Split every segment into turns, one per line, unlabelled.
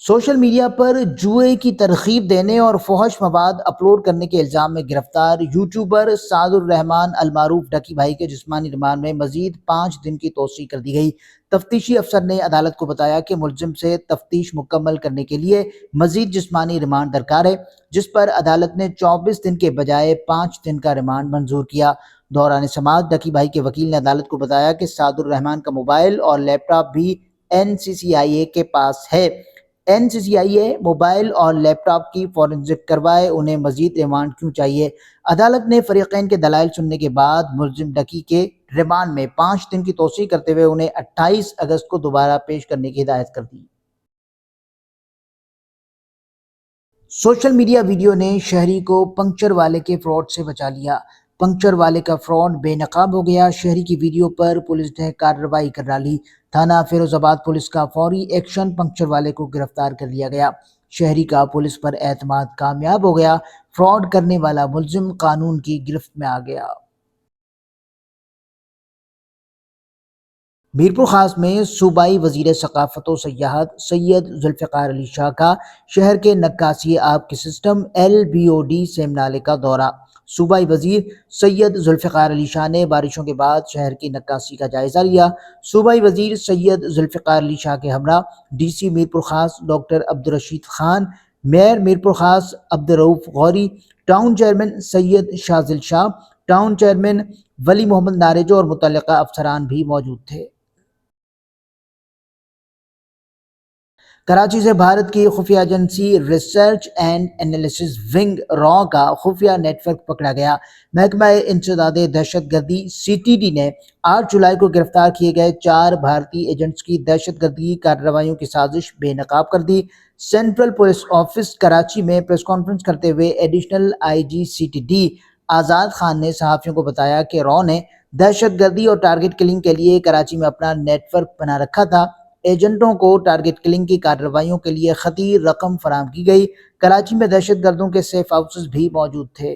Social media پر جوئے کی ترغیب دینے اور فحش مواد اپلوڈ کرنے کے الزام میں گرفتار یوٹیوبر سعد الرحمان المعروف ڈکی بھائی کے جسمانی ریمانڈ میں مزید 5 دن کی توسیع کر دی گئی۔ تفتیشی افسر نے عدالت کو بتایا کہ ملزم سے تفتیش مکمل کرنے کے لیے مزید جسمانی ریمانڈ درکار ہے، جس پر عدالت نے 24 دن کے بجائے 5 دن کا ریمانڈ منظور کیا۔ دوران سماعت ڈکی بھائی کے وکیل نے عدالت کو بتایا کہ سعد الرحمان کا موبائل اور لیپ ٹاپ بھی NCCIA کے پاس ہے۔ NCCIA موبائل اور لیپ ٹاپ کی فورنزک کروائے، انہیں مزید ریمانڈ کیوں چاہیے؟ عدالت نے فریقین کے دلائل سننے کے بعد ملزم ڈکی کے ریمانڈ میں 5 دن کی توسیع کرتے ہوئے انہیں 28 اگست کو دوبارہ پیش کرنے کی ہدایت کر دی۔ سوشل میڈیا ویڈیو نے شہری کو پنکچر والے کے فراڈ سے بچا لیا۔ پنکچر والے کا فراڈ بے نقاب ہو گیا۔ شہری کی ویڈیو پر پولیس نے کارروائی کر ڈالی۔ تھانہ فیروز آباد پولیس کا فوری ایکشن، پنکچر والے کو گرفتار کر لیا گیا۔ شہری کا پولیس پر اعتماد کامیاب ہو گیا۔ فراڈ کرنے والا ملزم قانون کی گرفت میں آ گیا۔ میرپور خاص میں صوبائی وزیر ثقافت و سیاحت سید ذوالفقار علی شاہ کا شہر کے نکاسی آب کے سسٹم LBOD سیم نالے کا دورہ۔ صوبائی وزیر سید ذوالفقار علی شاہ نے بارشوں کے بعد شہر کی نکاسی کا جائزہ لیا۔ صوبائی وزیر سید ذوالفقار علی شاہ کے ہمراہ DC میرپور خاص ڈاکٹر عبدالرشید خان، میئر میرپور خاص عبدالرؤف غوری، ٹاؤن چیئرمین سید شاذل شاہ، ٹاؤن چیئرمین ولی محمد نارجو اور متعلقہ افسران بھی موجود تھے۔ کراچی سے بھارت کی خفیہ agency research and analysis wing را کا خفیہ نیٹ ورک پکڑا گیا۔ محکمہ انسداد دہشت گردی CTD نے 8 جولائی کو گرفتار کیے گئے 4 بھارتی ایجنٹس کی دہشت گردی کارروائیوں کی سازش بے نقاب کر دی۔ سینٹرل پولیس آفس کراچی میں پریس کانفرنس کرتے ہوئے ایڈیشنل IG CTD آزاد خان نے صحافیوں کو بتایا کہ را نے دہشت گردی اور ٹارگٹ کلنگ کے لیے کراچی میں اپنا نیٹ ورک بنا رکھا تھا۔ ایجنٹوں کو ٹارگٹ کلنگ کی کارروائیوں کے لیے خطیر رقم فراہم کی گئی۔ کراچی میں دہشت گردوں کے سیف ہاؤسز بھی موجود تھے۔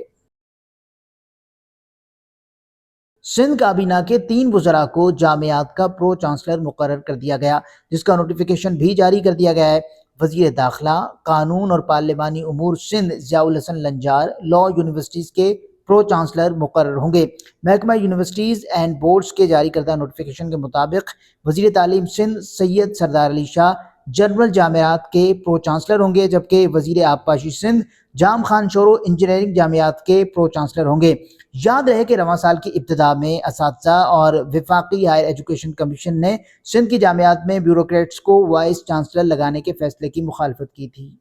سندھ کابینہ کے 3 وزراء کو جامعات کا پرو چانسلر مقرر کر دیا گیا، جس کا نوٹیفیکیشن بھی جاری کر دیا گیا ہے۔ وزیر داخلہ، قانون اور پارلیمانی امور سندھ ضیاء الحسن لنجار لاء یونیورسٹیز کے پرو چانسلر مقرر ہوں گے۔ محکمہ یونیورسٹیز اینڈ بورڈز کے جاری کردہ نوٹیفیکیشن کے مطابق وزیر تعلیم سندھ سید سردار علی شاہ جنرل جامعات کے پرو چانسلر ہوں گے، جبکہ وزیر آبپاشی سندھ جام خان شورو انجینئرنگ جامعات کے پرو چانسلر ہوں گے۔ یاد رہے کہ رواں سال کی ابتدا میں اساتذہ اور وفاقی ہائر ایجوکیشن کمیشن نے سندھ کی جامعات میں بیوروکریٹس کو وائس چانسلر لگانے کے فیصلے کی مخالفت کی تھی۔